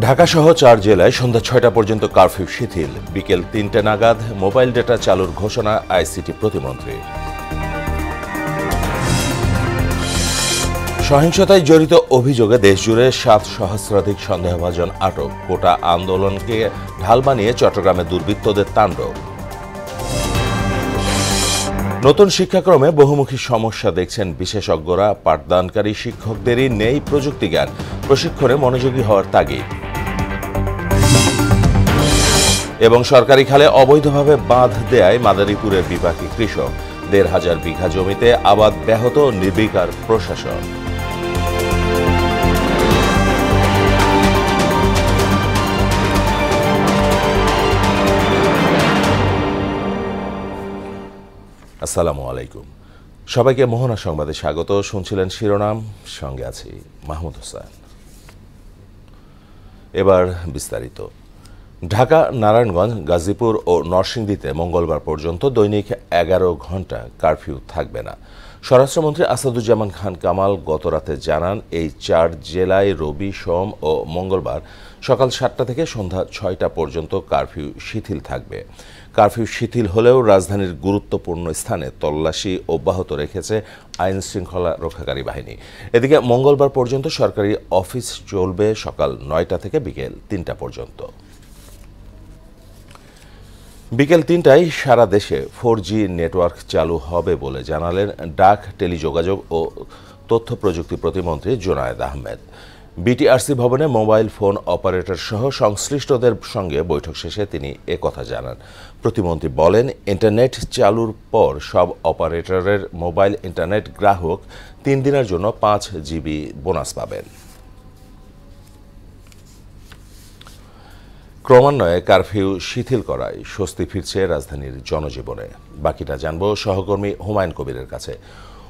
ঢাকাসহ 4 জেলায় সন্ধ্যা 6টা পর্যন্ত কারফিউ শিথিল, বিকেল 3টে নাগাদ মোবাইল ডেটা চালুর ঘোষণা আইসিটি প্রতিমন্ত্রী। সহিংসতায় জড়িত অভিযোগে দেশজুড়ে 7 সহস্রাধিক সন্দেহভাজন আটক, কোটা আন্দোলনকে ঢাল বানিয়ে চট্টগ্রামে দুর্বৃত্তদের তাণ্ডব। নতুন শিক্ষাক্রমে বহুমুখী সমস্যা দেখছেন বিশেষজ্ঞরা, পাঠদানকারী শিক্ষকদেরই নেই প্রযুক্তি জ্ঞান, প্রশিক্ষণে মনোযোগী হওয়ার তাগিদ। এবং সরকারি খালে অবৈধভাবে বাঁধ দেয়ায় মাদারীপুরের বিপাকী কৃষক, ১,৫০০ বিঘা জমিতে আবাদ ব্যাহত, নির্বিকার প্রশাসন। আসসালামু আলাইকুম, সবাইকে মোহনা সংবাদে স্বাগত। শুনছিলেন শিরোনাম, সঙ্গে আছি মাহমুদ হোসেন। এবার বিস্তারিত। ঢাকা, নারায়ণগঞ্জ, গাজীপুর ও নরসিংদীতে মঙ্গলবার পর্যন্ত দৈনিক 11 ঘণ্টা কারফিউ থাকবে না। স্বরাষ্ট্রমন্ত্রী আসাদুজ্জামান খান কামাল গতরাতে জানান, এই 4 জেলায় রবি, সোম ও মঙ্গলবার সকাল 7টা থেকে সন্ধ্যা 6টা পর্যন্ত কারফিউ শিথিল থাকবে। কারফিউ শিথিল হলেও রাজধানীর গুরুত্বপূর্ণ স্থানে তল্লাশি অব্যাহত রেখেছে আইন শৃঙ্খলা রক্ষাকারী বাহিনী। এদিকে মঙ্গলবার পর্যন্ত সরকারি অফিস চলবে সকাল 9টা থেকে বিকেল 3টা পর্যন্ত। বিকেল 3টায় সারা দেশে 4G নেটওয়ার্ক চালু হবে বলে জানালেন ডাক, টেলিযোগাযোগ ও তথ্য প্রযুক্তি প্রতিমন্ত্রী জোনায়েদ আহমেদ। বিটিআরসি ভবনে মোবাইল ফোন অপারেটর সহ সংশ্লিষ্টদের সঙ্গে বৈঠক শেষে তিনি একথা জানান। প্রতিমন্ত্রী বলেন, ইন্টারনেট চালুর পর সব অপারেটরের মোবাইল ইন্টারনেট গ্রাহক 3 দিনের জন্য 5 GB বোনাস পাবেন। ক্রমান্বয়ে কারফিউ শিথিল করায় স্বস্তি ফিরছে রাজধানীর জনজীবনে। বাকিটা জানবো সহকর্মী হুমায়ুন কবিরের কাছে।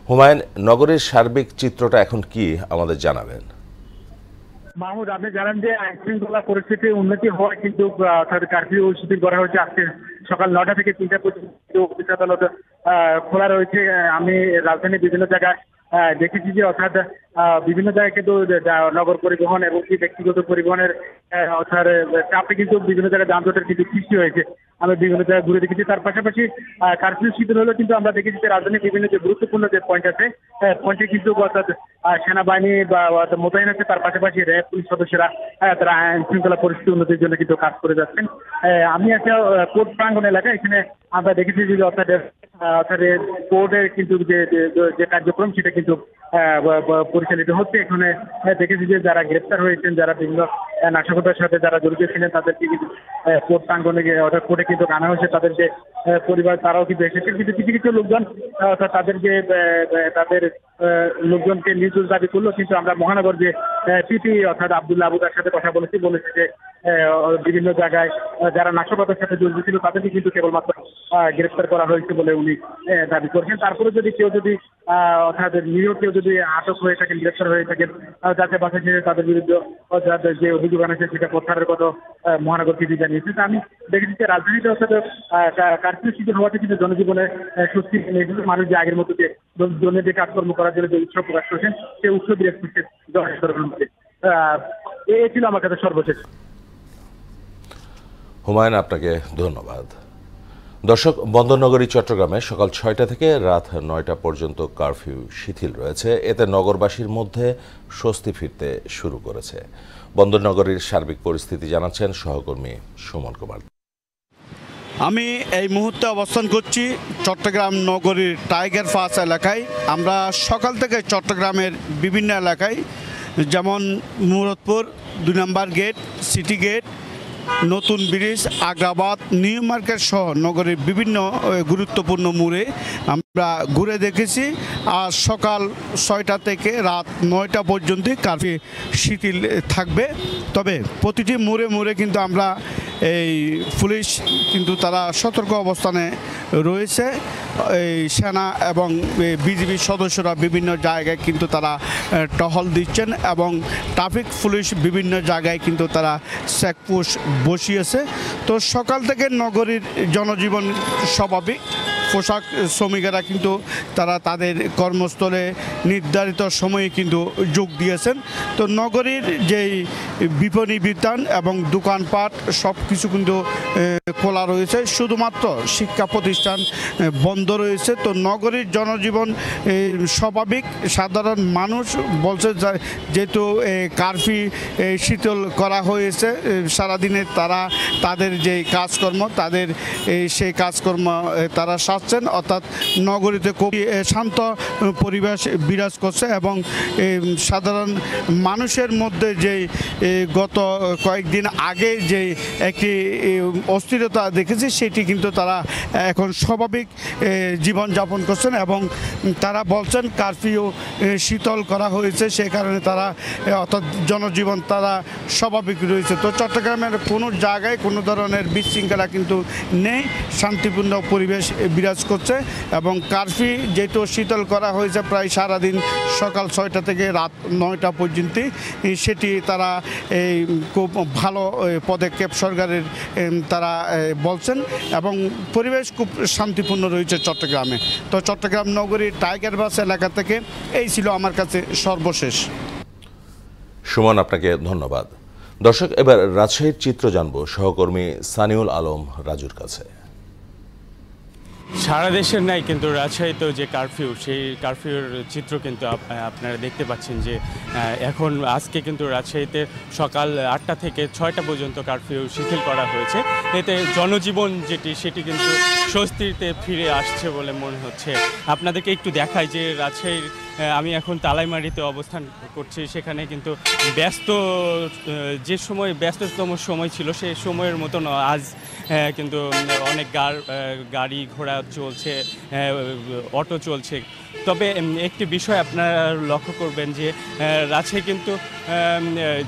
হুমায়ুন, নগরীর সার্বিক চিত্রটা এখন কি আমাদের জানাবেন? মাহমুদ, আপনি জানেন যে আইন শৃঙ্খলা পরিস্থিতি উন্নতি হওয়ায় কিন্তু কারফিউ শিথিল করা হয়েছে। আজকে সকাল 9টা থেকে 3টা পর্যন্ত অফিস আদালত খোলা রয়েছে। আমি রাজধানীর বিভিন্ন জায়গায় দেখেছি যে অর্থাৎ বিভিন্ন জায়গায় কিন্তু নগর পরিবহন এবং কি ব্যক্তিগত পরিবহনের অর্থাৎ চাপে কিন্তু বিভিন্ন জায়গায় যানজটের কিন্তু সৃষ্টি হয়েছে। আমি বিভিন্ন জায়গায় ঘুরে দেখেছি। তার পাশাপাশি কারফিউ শিথিল হলেও কিন্তু আমরা দেখেছি যে রাজধানীর বিভিন্ন যে গুরুত্বপূর্ণ যে পয়েন্ট আছে, পয়েন্টে কিন্তু অর্থাৎ সেনাবাহিনী বা মোতায়েন আছে। তার পাশাপাশি র্যাব পুলিশ সদস্যরা তারা আইন শৃঙ্খলা পরিস্থিতি উন্নতির জন্য কিন্তু কাজ করে যাচ্ছেন। আমি একটা কোর্ট প্রাঙ্গন এলাকা, এখানে আমরা দেখেছি যে অর্থাৎ কোর্টের কিন্তু যে কার্যক্রম সেটা কিন্তু পরিচালিত হচ্ছে। এখানে দেখেছি যে যারা গ্রেপ্তার হয়েছেন, যারা বিভিন্ন নাশকতার সাথে যারা জড়িত ছিলেন, তাদেরকে কিন্তু কোর্ট প্রাঙ্গনে অর্থাৎ কোর্টে কিন্তু আনা হয়েছে। তাদের যে পরিবার তারাও কিন্তু এসেছেন, কিন্তু কিছু কিছু লোকজন অর্থাৎ তাদের লোকজনকে নির্দোষ দাবি করলো। কিন্তু আমরা মহানগর যে পিপি অর্থাৎ আব্দুল্লাহ আবুদার সাথে কথা বলেছি যে বিভিন্ন জায়গায় যারা নাশকতার সাথে জড়িত ছিল তাদেরকে কিন্তু কেবলমাত্র গ্রেপ্তার করা হয়েছে বলে উনি দাবি করেছেন। তারপরে যদি কেউ যদি অর্থাৎ নিরীহ কেউ যদি আটক হয়ে থাকেন, গ্রেপ্তার হয়ে থাকেন, যাতে বাসা ছেড়ে তাদের বিরুদ্ধে যে অভিযোগ আনেছে সেটা প্রত্যাহারের কথা মহানগর পিপি জানিয়েছে। আমি দেখেছি যে রাজধানীতে অর্থাৎ কারফিউ শিথিল হওয়াতে কিন্তু জনজীবনে স্বস্তি এসেছে। মানুষ যে আগের মতো যে দৈনন্দিন কাজকর্ম করার জন্য যে উৎসব প্রকাশ করেছেন, সেই উৎসব বিরাজ করছে জনসাধারণের মধ্যে। এই ছিল আমার কাছে সর্বশেষ। হুমায়ুন, আপনাকে ধন্যবাদ। দর্শক, বন্দরনগরী চট্টগ্রামে সকাল 6টা থেকে রাত 9টা পর্যন্ত কারফিউ শিথিল রয়েছে। এতে নগরবাসীর মধ্যে স্বস্তি ফিরতে শুরু করেছে। বন্দরনগরীর সার্বিক পরিস্থিতি জানাচ্ছেন সহকর্মী সুমন কুমার। আমি এই মুহূর্তে অবস্থান করছি চট্টগ্রাম নগরীর টাইগার পাস এলাকায়। আমরা সকাল থেকে চট্টগ্রামের বিভিন্ন এলাকায়, যেমন মুরাদপুর 2 নম্বর গেট, সিটি গেট, নতুন ব্রিজ, আগ্রাবাদ, নিউ মার্কেট সহ নগরের বিভিন্ন গুরুত্বপূর্ণ মোড়ে আমরা ঘুরে দেখেছি। আর সকাল 6টা থেকে রাত 9টা পর্যন্ত কারফিউ শিথিল থাকবে। তবে প্রতিটি মোড়ে মোড়ে কিন্তু আমরা এই পুলিশ কিন্তু তারা সতর্ক অবস্থানে রয়েছে। এই সেনা এবং বিজিবি সদস্যরা বিভিন্ন জায়গায় কিন্তু তারা টহল দিচ্ছেন এবং ট্রাফিক পুলিশ বিভিন্ন জায়গায় কিন্তু তারা চেকপোস্ট বসিয়েছে। তো সকাল থেকে নগরীর জনজীবন স্বাভাবিক। পোশাক শ্রমিকেরা কিন্তু তারা তাদের কর্মস্থলে নির্ধারিত সময়ে কিন্তু যোগ দিয়েছেন। তো নগরীর যেই বিপণী বিতান এবং দোকানপাট সব কিছু কিন্তু খোলা রয়েছে, শুধুমাত্র শিক্ষা প্রতিষ্ঠান বন্ধ রয়েছে। তো নগরীর জনজীবন স্বাভাবিক, সাধারণ মানুষ বলছে যেহেতু কারফিউ শিথিল করা হয়েছে, সারাদিনে তারা তাদের যে কাজকর্ম তাদের সেই কাজকর্ম তারা সারছেন, অর্থাৎ নগরীতে খুব শান্ত পরিবেশ বিরাজ করছে এবং সাধারণ মানুষের মধ্যে যে গত কয়েকদিন আগে যে একটি অস্থিরতা দেখেছি সেটি কিন্তু তারা এখন স্বাভাবিক জীবনযাপন করছেন এবং তারা বলছেন কারফিউ শীতল করা হয়েছে, সে কারণে তারা অর্থাৎ জনজীবন তারা স্বাভাবিক রয়েছে। তো চট্টগ্রামের কোনো জায়গায় কোনো ধরনের বিশৃঙ্খলা কিন্তু নেই, শান্তিপূর্ণ পরিবেশ বিরাজ করছে এবং কারফিউ যেহেতু শীতল করা হয়েছে প্রায় সারাদিন সকাল 6টা থেকে রাত 9টা পর্যন্ত, সেটি তারা খুব ভালো পদক্ষেপ সরকারের তারা বলছেন এবং পরিবেশ খুব শান্তিপূর্ণ রয়েছে চট্টগ্রামে। তো চট্টগ্রাম নগরীর টাইগার বাস এলাকা থেকে এই ছিল আমার কাছে সর্বশেষ। সুমন, আপনাকে ধন্যবাদ। দর্শক, এবার রাজশাহীর চিত্র জানবো সহকর্মী সানিউল আলম রাজুর কাছে। সারা দেশের নাই কিন্তু রাজশাহীতেও যে কারফিউ, সেই কারফিউর চিত্র কিন্তু আপনারা দেখতে পাচ্ছেন যে এখন আজকে কিন্তু রাজশাহীতে সকাল 8টা থেকে 6টা পর্যন্ত কারফিউ শিথিল করা হয়েছে। এতে জনজীবন সেটি কিন্তু স্বস্তিতে ফিরে আসছে বলে মনে হচ্ছে। আপনাদেরকে একটু দেখাই যে রাজশাহীর আমি এখন তালাইমারিতে অবস্থান করছি, সেখানে কিন্তু যে সময় ব্যস্ততম সময় ছিল সেই সময়ের মতন আজ কিন্তু অনেক গাড়ি ঘোড়া চলছে, অটো চলছে। তবে একটি বিষয় আপনারা লক্ষ্য করবেন যে রাজশাহী কিন্তু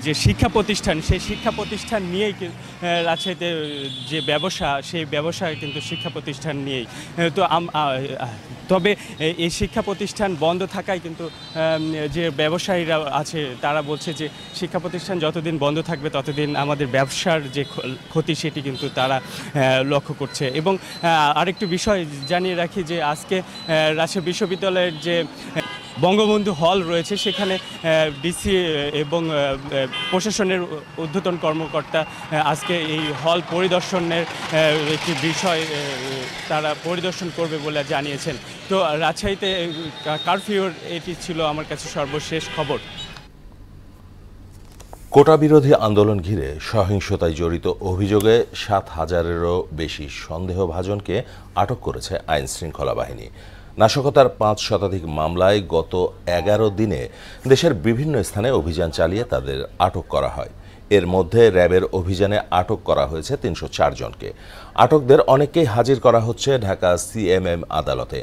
যে শিক্ষা প্রতিষ্ঠান, সেই শিক্ষা প্রতিষ্ঠান নিয়েই রাজশাহীতে যে ব্যবসা, সেই ব্যবসা কিন্তু শিক্ষা প্রতিষ্ঠান নিয়েই। তো তবে এই শিক্ষা প্রতিষ্ঠান বন্ধ থাকায় কিন্তু যে ব্যবসায়ীরা আছে তারা বলছে যে শিক্ষা প্রতিষ্ঠান যতদিন বন্ধ থাকবে ততদিন আমাদের ব্যবসার যে ক্ষতি সেটি কিন্তু তারা লক্ষ্য করছে। এবং আরেকটি বিষয় জানিয়ে রাখি যে আজকে রাজশাহী বিশ্ববিদ্যালয়ের যে বঙ্গবন্ধু হল রয়েছে সেখানে ডিসি এবং প্রশাসনের ঊর্ধ্বতন কর্মকর্তা আজকে এই হল পরিদর্শনের একটি বিষয় তারা পরিদর্শন করবে বলে জানিয়েছেন। তো রাজশাহীতে কারফিউর এটি ছিল আমার কাছে সর্বশেষ খবর। কোটা বিরোধী আন্দোলন ঘিরে সহিংসতায় জড়িত অভিযোগে 7,000-এরও বেশি সন্দেহভাজনকে আটক করেছে আইন শৃঙ্খলা বাহিনী। নাশকতার 5 শতাধিক মামলায় গত 11 দিনে দেশের বিভিন্ন স্থানে অভিযান চালিয়ে তাদের আটক করা হয়। এর মধ্যে র্যাবের অভিযানে আটক করা হয়েছে 304 জনকে। আটকদের অনেককেই হাজির করা হচ্ছে ঢাকা সিএমএম আদালতে।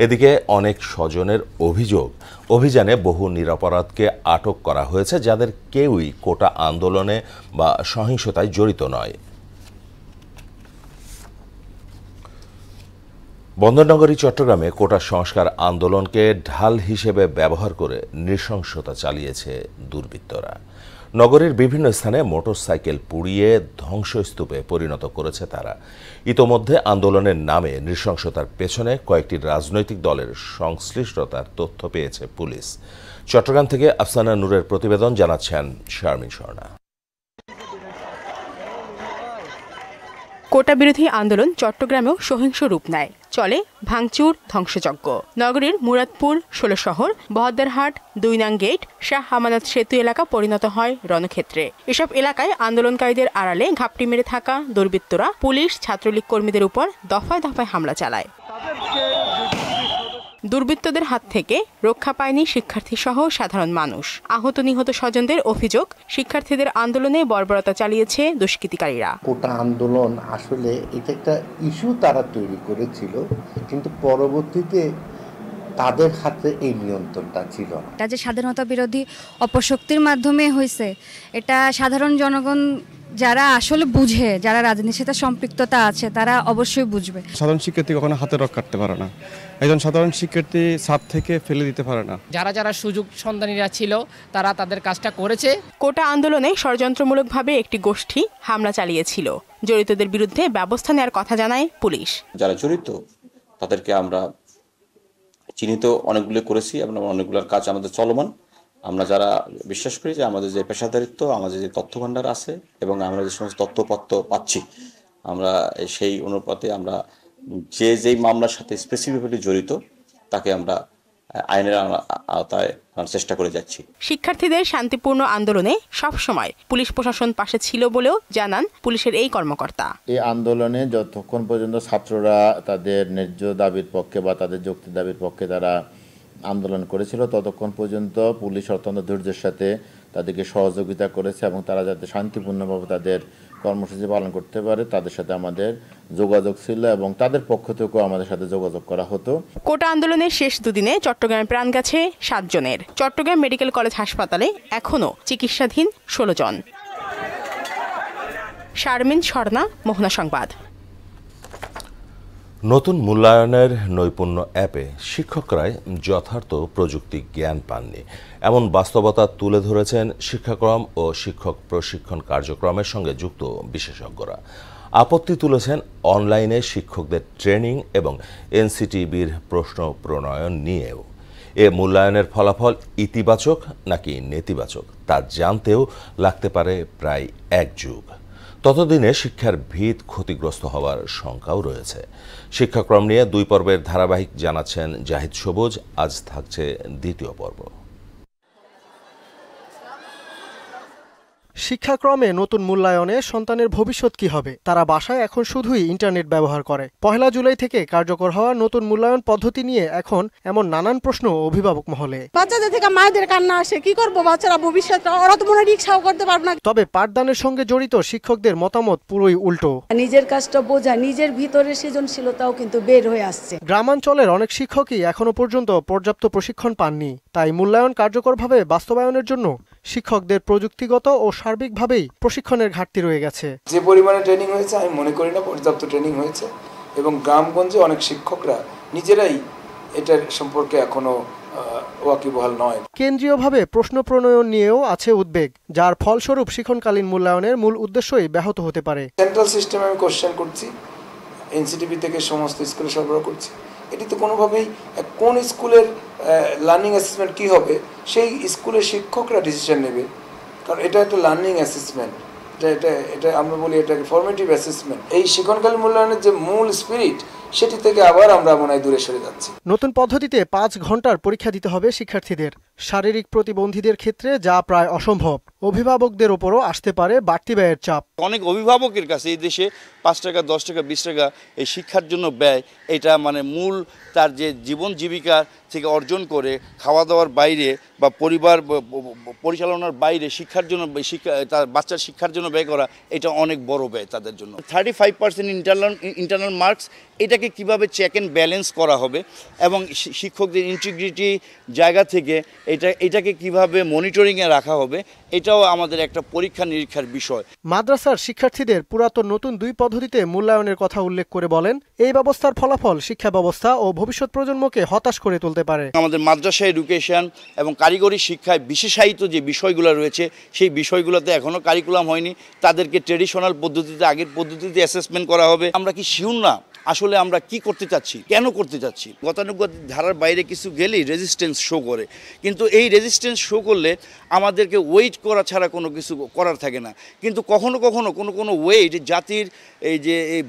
এদিকে অনেক স্বজনের অভিযোগ, অভিযানে বহু নিরপরাধকে আটক করা হয়েছে যাদের কেউই কোটা আন্দোলনে বা সহিংসতায় জড়িত নয়। বন্দরনগরী চট্টগ্রামে কোটা সংস্কার আন্দোলনকে ঢাল হিসেবে ব্যবহার করে নৃশংসতা চালিয়েছে দুর্বৃত্তরা। নগরীর বিভিন্ন স্থানে মোটরসাইকেল পুড়িয়ে ধ্বংসস্তূপে পরিণত করেছে তারা। ইতোমধ্যে আন্দোলনের নামে নৃশংসতার পেছনে কয়েকটি রাজনৈতিক দলের সংশ্লিষ্টতার তথ্য পেয়েছে পুলিশ। চট্টগ্রাম থেকে আফসানা নূরের প্রতিবেদন, জানাচ্ছেন শারমিন স্বর্ণা। কোটা বিরোধী আন্দোলন চট্টগ্রামেও সহিংস রূপ নেয়, চলে ভাঙচুর, ধ্বংসযজ্ঞ। নগরীর মুরাদপুর, 16 শহর, বহদ্দারহাট, 2 নং গেট, শাহ আমানত সেতু এলাকা পরিণত হয় রণক্ষেত্রে। এসব এলাকায় আন্দোলনকারীদের আড়ালে ঘাপটি মেরে থাকা দুর্বৃত্তরা পুলিশ, ছাত্রলীগ কর্মীদের উপর দফায় দফায় হামলা চালায়। দুর্বৃত্তদের হাত থেকে রক্ষা পায়নি শিক্ষার্থী সহ সাধারণ মানুষ। আহত নিহত স্বজনদের অভিযোগ, শিক্ষার্থীদের আন্দোলনে বর্বরতা চালিয়েছে দুষ্কৃতিকারীরা। কোটা আন্দোলন আসলে এটা একটা ইস্যু তারা তৈরি করেছিল, কিন্তু পরবর্তীতে তাদের হাতে এই নিয়ন্ত্রণটা ছিল না। এটা যে স্বাধীনতা বিরোধী অপশক্তির মাধ্যমে হয়েছে, এটা সাধারণ জনগণ যারা আসলে বুঝে, যারা রাজনীতির সাথে সম্পৃক্ততা আছে তারা অবশ্যই বুঝবে। সাধারণ শিক্ষার্থী কখনো হাতে রক কাটতে পারে না, একজন সাধারণ শিক্ষার্থী ছাদ থেকে ফেলে দিতে পারে না। যারা যারা সুযোগ সন্ধানীরা ছিল তারা তাদের কাজটা করেছে। কোটা আন্দোলনে ষড়যন্ত্রমূলকভাবে একটি গোষ্ঠী হামলা চালিয়েছিল। জড়িতদের বিরুদ্ধে ব্যবস্থা নেওয়ার কথা জানায় পুলিশ। যারা জড়িত তাদেরকে আমরা চিহ্নিত অনেকগুলো করেছি এবং অনেকগুলোর কাজ আমাদের চলমান। আমরা যারা বিশ্বাস করি যে আমাদের যে পেশাদারিত্ব, আমাদের যে তথ্য ভাণ্ডার আছে এবং আমরা যে সমস্ত তথ্যপত্র পাচ্ছি, আমরা সেই অনুপাতে আমরা যেই মামলার সাথে স্পেসিফিকলি জড়িত তাকে আমরা আইনের আওতায় চেষ্টা করে যাচ্ছি। শিক্ষার্থীদের শান্তিপূর্ণ আন্দোলনে সবসময় পুলিশ প্রশাসন পাশে ছিল বলেও জানান পুলিশের এই কর্মকর্তা। এই আন্দোলনে যতক্ষণ পর্যন্ত ছাত্ররা তাদের ন্যায্য দাবির পক্ষে বা তাদের যৌক্তিক দাবির পক্ষে তারা আন্দোলন করেছিল, ততক্ষণ পর্যন্ত পুলিশ অত্যন্ত ধৈর্যের সাথে তাদেরকে সহযোগিতা করেছে এবং তারা যাতে শান্তিপূর্ণভাবে তাদের কর্মসূচি পালন করতে পারে তাদের সাথে আমাদের যোগাযোগ ছিল এবং তাদের পক্ষ থেকেও আমাদের সাথে যোগাযোগ করা হতো। কোটা আন্দোলনের শেষ দুদিনে চট্টগ্রামে প্রাণ গেছে 7 জনের। চট্টগ্রাম মেডিকেল কলেজ হাসপাতালে এখনও চিকিৎসাধীন 16 জন। শারমিন স্বর্ণা, মোহনা সংবাদ। নতুন মূল্যায়নের নৈপুণ্য অ্যাপে শিক্ষকরাই যথার্থ প্রযুক্তি জ্ঞান পাননি, এমন বাস্তবতা তুলে ধরেছেন শিক্ষাক্রম ও শিক্ষক প্রশিক্ষণ কার্যক্রমের সঙ্গে যুক্ত বিশেষজ্ঞরা। আপত্তি তুলেছেন অনলাইনে শিক্ষকদের ট্রেনিং এবং এনসিটিবির প্রশ্ন প্রণয়ন নিয়েও। এ মূল্যায়নের ফলাফল ইতিবাচক নাকি নেতিবাচক তা জানতেও লাগতে পারে প্রায় 1 যুগ। ততদিনে শিক্ষার ভিত ক্ষতিগ্রস্ত হওয়ার শঙ্কাও রয়েছে। শিক্ষাক্রম নিয়ে 2 পর্বের ধারাবাহিক জানাচ্ছেন জাহিদ সবুজ। আজ থাকছে 2য় পর্ব। শিক্ষাক্রমে নতুন মূল্যায়নে সন্তানের ভবিষ্যৎ কি হবে? তারা বাসায় এখন শুধুই ইন্টারনেট ব্যবহার করে। 1 জুলাই থেকে কার্যকর হওয়া নতুন মূল্যায়ন পদ্ধতি নিয়ে এখন এমন নানান প্রশ্ন অভিভাবক মহলে। বাচ্চাদের থেকে মায়েদের কান্না আসে, কি করব বাচ্চারা ভবিষ্যৎ ওরা তো মনে রিকশাও করতে পারবে না। তবে পাঠদানের সঙ্গে জড়িত শিক্ষকদের মতামত পুরোই উল্টো। নিজের কাজটা বোঝা, নিজের ভিতরে সৃজনশীলতাও কিন্তু বের হয়ে আসছে। গ্রামাঞ্চলের অনেক শিক্ষকই এখনো পর্যন্ত পর্যাপ্ত প্রশিক্ষণ পাননি। তাই মূল্যায়ন কার্যকরভাবে বাস্তবায়নের জন্য শিক্ষকদের প্রযুক্তিগত ও সার্বিকভাবেই প্রশিক্ষণের ঘাটতি রয়ে গেছে। যে পরিমাণে ট্রেনিং হয়েছে আমি মনে করি না পর্যাপ্ত ট্রেনিং হয়েছে এবং গ্রামগঞ্জে অনেক শিক্ষকরা নিজেরাই এটার সম্পর্কে এখনো ওয়াকিবহাল নয়। কেন্দ্রীয়ভাবে প্রশ্ন প্রণয়ন নিয়েও আছে উদ্বেগ, যার ফলস্বরূপ শিক্ষণকালীন মূল্যায়নের মূল উদ্দেশ্যই ব্যাহত হতে পারে। সেন্ট্রাল সিস্টেমে আমি কোশ্চেন করছি, এনসিটিভি থেকে সমস্ত স্কুলে সরবরাহ করছি। এটি তো কোনোভাবেই কোন স্কুলের লার্নিং অ্যাসেসমেন্ট কী হবে সেই স্কুলের শিক্ষকরা ডিসিশন নেবে, কারণ এটা একটা লার্নিং অ্যাসেসমেন্ট, এটা আমরা বলি এটাকে ফর্মেটিভ অ্যাসেসমেন্ট। এই শিক্ষণকালীন মূল্যায়নের যে মূল স্পিরিট সেটি থেকে আবার আমরা মনে হয় দূরে সরে যাচ্ছি। নতুন পদ্ধতিতে 5 ঘন্টার পরীক্ষা দিতে হবে শিক্ষার্থীদের। শারীরিক প্রতিবন্ধীদের ক্ষেত্রে যা প্রায় অসম্ভব। অভিভাবকদের ওপরও আসতে পারে বাড়তি ব্যয়ের চাপ। অনেক অভিভাবকের কাছে এই দেশে 5 টাকা 10 টাকা 20 টাকা এই শিক্ষার জন্য ব্যয়, এটা মানে মূল তার যে জীবন জীবিকা থেকে অর্জন করে খাওয়া দাওয়ার বাইরে বা পরিবার পরিচালনার বাইরে শিক্ষার জন্য তার বাচ্চার শিক্ষার জন্য ব্যয় করা, এটা অনেক বড় ব্যয় তাদের জন্য। 35% ইন্টারনাল মার্কস, এটাকে কিভাবে চেক অ্যান্ড ব্যালেন্স করা হবে এবং শিক্ষকদের ইন্টিগ্রিটি জায়গা থেকে এটাকে কিভাবে মনিটরিংয়ে রাখা হবে, এটাও আমাদের একটা পরীক্ষা নিরীক্ষার বিষয়। মাদ্রাসার শিক্ষার্থীদের পুরাতন নতুন 2 পদ্ধতিতে মূল্যায়নের কথা উল্লেখ করে বলেন, এই ব্যবস্থার ফলাফল শিক্ষা ব্যবস্থা ও ভবিষ্যৎ প্রজন্মকে হতাশ করে তুলতে পারে। আমাদের মাদ্রাসা এডুকেশন এবং কারিগরি শিক্ষায় বিশেষায়িত যে বিষয়গুলো রয়েছে সেই বিষয়গুলোতে এখনও কারিকুলাম হয়নি। তাদেরকে ট্রেডিশনাল পদ্ধতিতে, আগের পদ্ধতিতে অ্যাসেসমেন্ট করা হবে। আমরা কি শিউর না আসলে আমরা কি করতে চাচ্ছি, কেন করতে চাচ্ছি? গতানুগতিক ধারার বাইরে কিছু গেলেই রেজিস্ট্যান্স শো করে, কিন্তু এই রেজিস্ট্যান্স শো করলে আমাদেরকে ওয়েট করা ছাড়া কোনো কিছু করার থাকে না। কিন্তু কখনো কখনো কোনো ওয়েট জাতির এই যে এই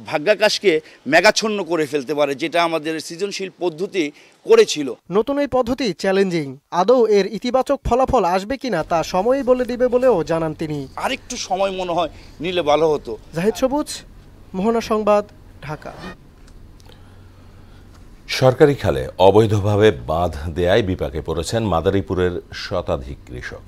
ভাগ্যাকাশকে মেঘাচ্ছন্ন করে ফেলতে পারে, যেটা আমাদের সৃজনশীল পদ্ধতি করেছিল। নতুন এই পদ্ধতি চ্যালেঞ্জিং। আদৌ এর ইতিবাচক ফলাফল আসবে কিনা তা সময়ই বলে দিবে বলেও জানান তিনি। আরেকটু সময় মনে হয় নিলে ভালো হতো। জাহিদ সবুজ, মোহনা সংবাদ, ঢাকা। সরকারি খালে অবৈধভাবে বাঁধ দেয়ায় বিপাকে পড়েছেন মাদারীপুরের শতাধিক কৃষক।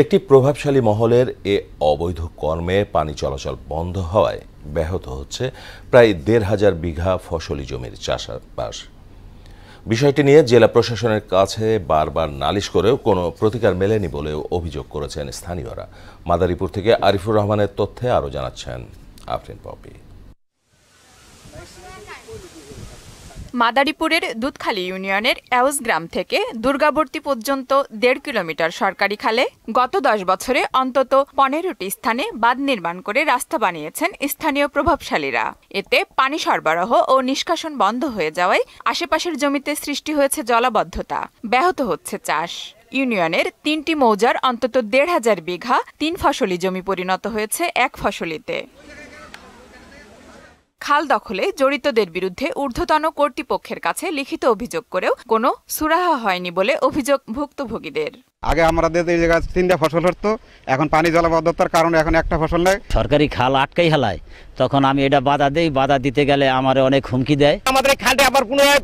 একটি প্রভাবশালী মহলের এ অবৈধ কর্মে পানি চলাচল বন্ধ হওয়ায় ব্যাহত হচ্ছে প্রায় 1,500 বিঘা ফসলি জমির চাষাবাস। বিষয়টি নিয়ে জেলা প্রশাসনের কাছে বারবার নালিশ করেও কোনো প্রতিকার মেলেনি বলেও অভিযোগ করেছেন স্থানীয়রা। মাদারীপুর থেকে আরিফুর রহমানের তথ্যে আরও জানাচ্ছেন আফরিন পপি। মাদারীপুরের দুধখালী ইউনিয়নের এওস গ্রাম থেকে দুর্গাবর্তী পর্যন্ত 1.5 কিলোমিটার সরকারি খালে গত 10 বছরে অন্তত 15টি স্থানে বাঁধ নির্মাণ করে রাস্তা বানিয়েছেন স্থানীয় প্রভাবশালীরা। এতে পানি সরবরাহ ও নিষ্কাশন বন্ধ হয়ে যাওয়ায় আশেপাশের জমিতে সৃষ্টি হয়েছে জলাবদ্ধতা, ব্যাহত হচ্ছে চাষ। ইউনিয়নের 3টি মৌজার অন্তত 1,500 বিঘা 3 ফসলি জমি পরিণত হয়েছে 1 ফসলিতে। খাল দখলে জড়িতদের বিরুদ্ধে ঊর্ধ্বতন কর্তৃপক্ষের কাছে লিখিত অভিযোগ করেও কোনো সুরাহা হয়নি বলে অভিযোগ ভুক্তভোগীদের। আগে আমাদের এই জায়গায় 3টা ফসল হতো, এখন পানি জলাবদ্ধতার কারণে এখন একটা ফসল নেই। সরকারি খাল আটকাই হেলায়, তখন আমি এটা বাধা দেই, বাধা দিতে গেলে আমার অনেক হুমকি দেয়। আমাদের খালটা আবার পুনরায়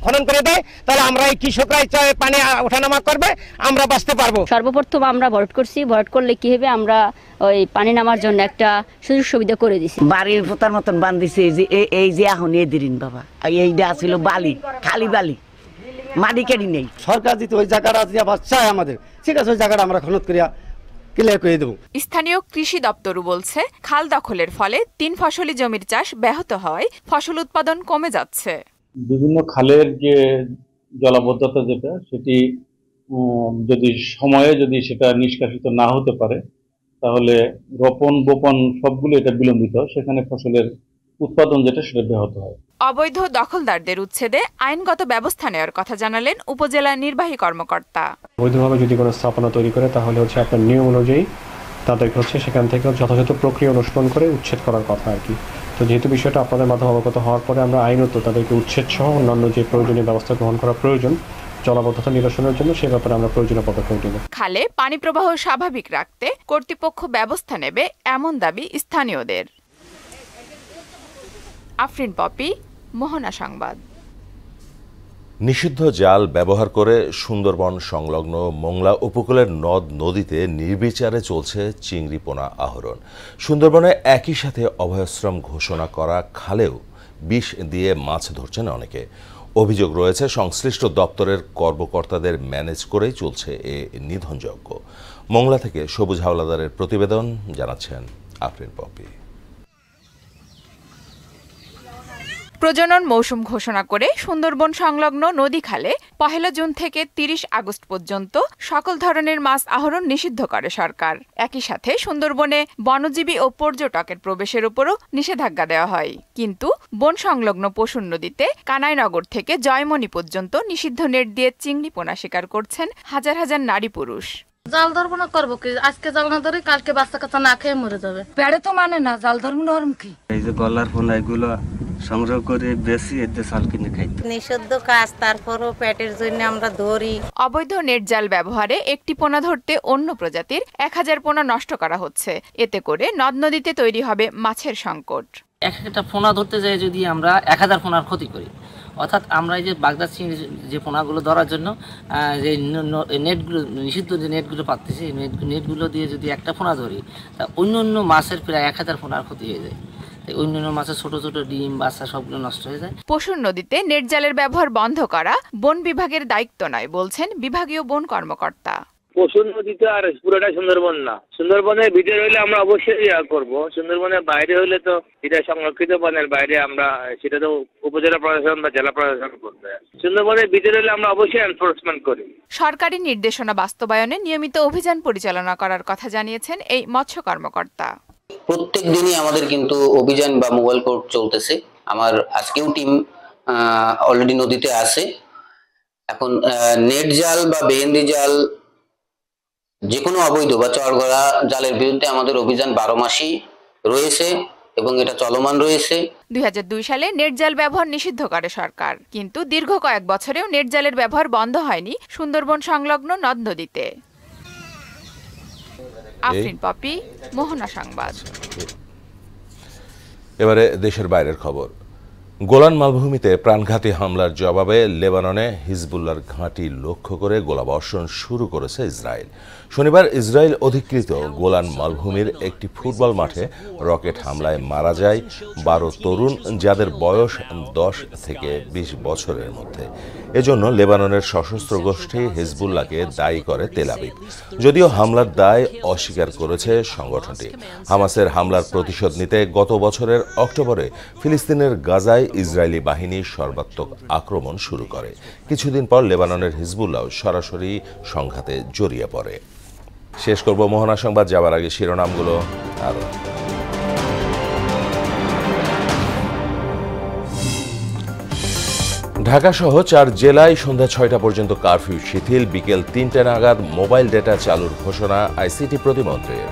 খনন করে দেয়, তাহলে আমরা এই কৃষকরা পানি ওঠানামা করবে, আমরা বাঁচতে পারবো। সর্বপ্রথম আমরা ভরাট করছি, ভরাট করলে কি হবে, আমরা ওই পানি নামার জন্য একটা সুযোগ সুবিধা করে দিছি। বাড়ির পোতার মতন বান্ধিছে, এই যে এখন এই দিন বাবা, এইটা ছিল বালি, খালি বালি, মাটি কেটে নেই। সরকার যদি ওই জায়গাটা আবার চায় আমাদের, ঠিক আছে, ওই জায়গাটা আমরা খনন করিয়া ক্লিয়ার করে দেব। স্থানীয় কৃষি দপ্তরও বলছে, খাল দখলের ফলে 3 ফসলি জমির চাষ ব্যাহত হয়, ফসল উৎপাদন কমে যাচ্ছে। বিভিন্ন খালের যে জলাবদ্ধতা যেটা, সেটি যদি সময়ে যদি সেটা নিষ্কাশিত না হতে পারে, তাহলে রোপণ বোপণ সবগুলো এটা বিলম্বিত, সেখানে ফসলের উৎপাদন যেটা সেটা ব্যাহত হয়। অবৈধ দখলদারদের উচ্ছেদে আইনগত ব্যবস্থা নেওয়ার কথা জানালেন উপজেলা নির্বাহী কর্মকর্তা। অবৈধভাবে যদি কোনো স্থাপনা তৈরি করে, তাহলে আপনার নিয়ম অনুযায়ী তাদেরকে সেখান থেকে যথাযথ প্রক্রিয়া অনুসরণ করে উচ্ছেদ করার কথা আর কি। তো যেহেতু বিষয়টা আপনাদের মাধ্যমে অবগত হওয়ার পরে আমরা আইনত তাদেরকে উচ্ছেদ সহ অন্যান্য যে প্রয়োজনীয় ব্যবস্থা গ্রহণ করা প্রয়োজন জলাবদ্ধতা নিরসনের জন্য, সে ব্যাপারে আমরা প্রয়োজনীয় পদক্ষেপ নেব। খালে পানি প্রবাহ স্বাভাবিক রাখতে কর্তৃপক্ষ ব্যবস্থা নেবে, এমন দাবি স্থানীয়দের। আফরিন পপি, মোহনা সংবাদ। নিষিদ্ধ জাল ব্যবহার করে সুন্দরবন সংলগ্ন মোংলা উপকূলের নদ নদীতে নির্বিচারে চলছে চিংড়ি পোনা আহরণ। সুন্দরবনে একই সাথে অভয়াশ্রম ঘোষণা করা খালেও বিষ দিয়ে মাছ ধরছেন অনেকে। অভিযোগ রয়েছে সংশ্লিষ্ট দপ্তরের কর্মকর্তাদের ম্যানেজ করেই চলছে এ নিধনযজ্ঞ। মোংলা থেকে সবুজ হাওলাদারের প্রতিবেদন, জানাচ্ছেন আফরিন পপি। প্রজনন মৌসুম ঘোষণা করে সুন্দরবন সংলগ্ন নদী খালে 1 জুন থেকে 30 আগস্ট পর্যন্ত সকল ধরনের মাছ আহরণ নিষিদ্ধ করে সরকার। একই সাথে সুন্দরবনে বনজীবী ও পর্যটকের প্রবেশের উপরও নিষেধাজ্ঞা দেওয়া হয়। কিন্তু বন সংলগ্ন পশুর নদীতে কানাইনগর থেকে জয়মণি পর্যন্ত নিষিদ্ধ নেট দিয়ে চিংড়ি পোনা শিকার করছেন হাজার হাজার নারী পুরুষ। জাল ধরবো না করবো কি, আজকে জাল না ধরে কালকে বাচ্চা কাচ্চা না খেয়ে মরে যাবে। পেড়ে তো মানে না, জাল ধরবো নরম কি। এই যে গলার পোনা এগুলো সংগ্রহ করে বেশি এতে চাল কিনে খাই। নিষিদ্ধ কাজ, তারপরও পেটের জন্য আমরা ধরি। অবৈধ নেট জাল ব্যবহারে একটি পোনা ধরতে অন্য প্রজাতির 1000 পোনা নষ্ট করা হচ্ছে। এতে করে নদ নদীতে তৈরি হবে মাছের সংকট। একটা পোনা ধরতে যায় যদি আমরা 1000 পোনার ক্ষতি করি, অর্থাৎ আমরা এই যে বাগদা চিংড়ি যে পোনাগুলো ধরার জন্য যে নেটগুলো নিষিদ্ধ যে নেটগুলো পাচ্ছি, নেটগুলো দিয়ে যদি একটা পোনা ধরি, তা অন্য মাছের প্রায় 1000 পোনার ক্ষতি হয়ে যায়। অন্যান্য মাছের ছোট ছোট ডিম বাচ্চা সবগুলো নষ্ট হয়ে যায়। পশুর নদীতে নেট জালের ব্যবহার বন্ধ করা বন বিভাগের দায়িত্ব নয় বলছেন বিভাগীয় বন কর্মকর্তা। পশুর নদীতে আর পুরোটা সুন্দরবন না, সুন্দরবনের ভিতরে হলে আমরা অবশ্যই করব, সুন্দরবনের বাইরে হলে তো এটা সংরক্ষিত বনের বাইরে আমরা সেটা তো উপজেলা প্রশাসন বা জেলা প্রশাসন করবে। সুন্দরবনের ভিতরে হলে আমরা অবশ্যই এনফোর্সমেন্ট করি। সরকারি নির্দেশনা বাস্তবায়নে নিয়মিত অভিযান পরিচালনা করার কথা জানিয়েছেন এই মৎস্য কর্মকর্তা। প্রত্যেক দিনই আমাদের কিন্তু অভিযান বা মোবাইল কোর্ট চলতেছে। আমার আজকেও টিম অলরেডি নদীতে আছে। এখন নেট জাল বা বেহেন্দি জাল, যে কোনো অবৈধ বা চরগড়া জালের বিরুদ্ধে আমাদের অভিযান 12 মাসই রয়েছে এবং এটা চলমান রয়েছে। 2002 সালে নেট জাল ব্যবহার নিষিদ্ধ করে সরকার, কিন্তু দীর্ঘ কয়েক বছরেও নেট জালের ব্যবহার বন্ধ হয়নি সুন্দরবন সংলগ্ন নদ নদীতে। আফরিন পপি, মোহনা সংবাদ। এবারে দেশের বাইরের খবর। গোলান মালভূমিতে প্রাণঘাতী হামলার জবাবে লেবাননে হিজবুল্লাহর ঘাঁটি লক্ষ্য করে গোলাবর্ষণ শুরু করেছে ইসরায়েল। শনিবার ইসরায়েল অধিকৃত গোলান মালভূমির একটি ফুটবল মাঠে রকেট হামলায় মারা যায় 12 তরুণ, যাদের বয়স 10 থেকে 20 বছরের মধ্যে। এজন্য লেবাননের সশস্ত্র গোষ্ঠী হিজবুল্লাহকে দায়ী করে তেল আবিব। যদিও হামলার দায় অস্বীকার করেছে সংগঠনটি। হামাসের হামলার প্রতিশোধ নিতে গত বছরের অক্টোবরে ফিলিস্তিনের গাজায় ইসরায়েলি বাহিনী সর্বাত্মক আক্রমণ শুরু করে। কিছুদিন পর লেবাননের হিজবুল্লাহ সরাসরি সংঘাতে জড়িয়ে পড়ে। শেষ করব মোহনা সংবাদ, যাবার আগে শিরোনামগুলো আরও। ঢাকাসহ 4 জেলায় সন্ধ্যা 6টা পর্যন্ত কারফিউ শিথিল, বিকেল 3টে নাগাদ মোবাইল ডেটা চালুর ঘোষণা আইসিটি প্রতিমন্ত্রীর।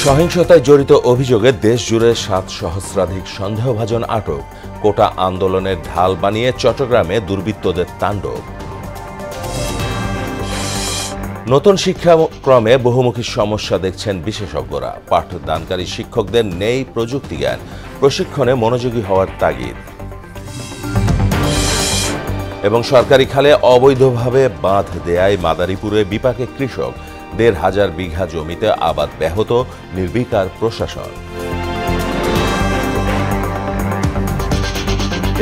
সহিংসতায় জড়িত অভিযোগে দেশ জুড়ে 7 সহস্রাধিক সন্দেহভাজন আটক। কোটা আন্দোলনের ঢাল বানিয়ে চট্টগ্রামে দুর্বৃত্তদের তাণ্ডব। নতুন শিক্ষাক্রমে বহুমুখী সমস্যা দেখছেন বিশেষজ্ঞরা। পাঠদানকারী শিক্ষকদের নেই প্রযুক্তি জ্ঞান, প্রশিক্ষণে মনোযোগী হওয়ার তাগিদ। এবং সরকারি খালে অবৈধভাবে বাঁধ দেয়ায় মাদারীপুরে বিপাকে কৃষক, 1,500 বিঘা জমিতে আবাদ ব্যাহত, নির্বিকার প্রশাসন।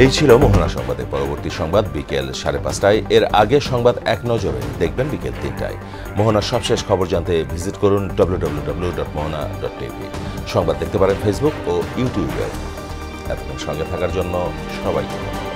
এই ছিল মোহনা সংবাদের পরবর্তী সংবাদ বিকেল 5:30টায়। এর আগে সংবাদ এক নজরে দেখবেন বিকেল 3টায়। মোহনার সবশেষ খবর জানতে ভিজিট করুন www.mohana.tv। সংবাদ দেখতে পারেন ফেসবুক ও ইউটিউবে। এতক্ষণ সঙ্গে থাকার জন্য সবাইকে ধন্যবাদ।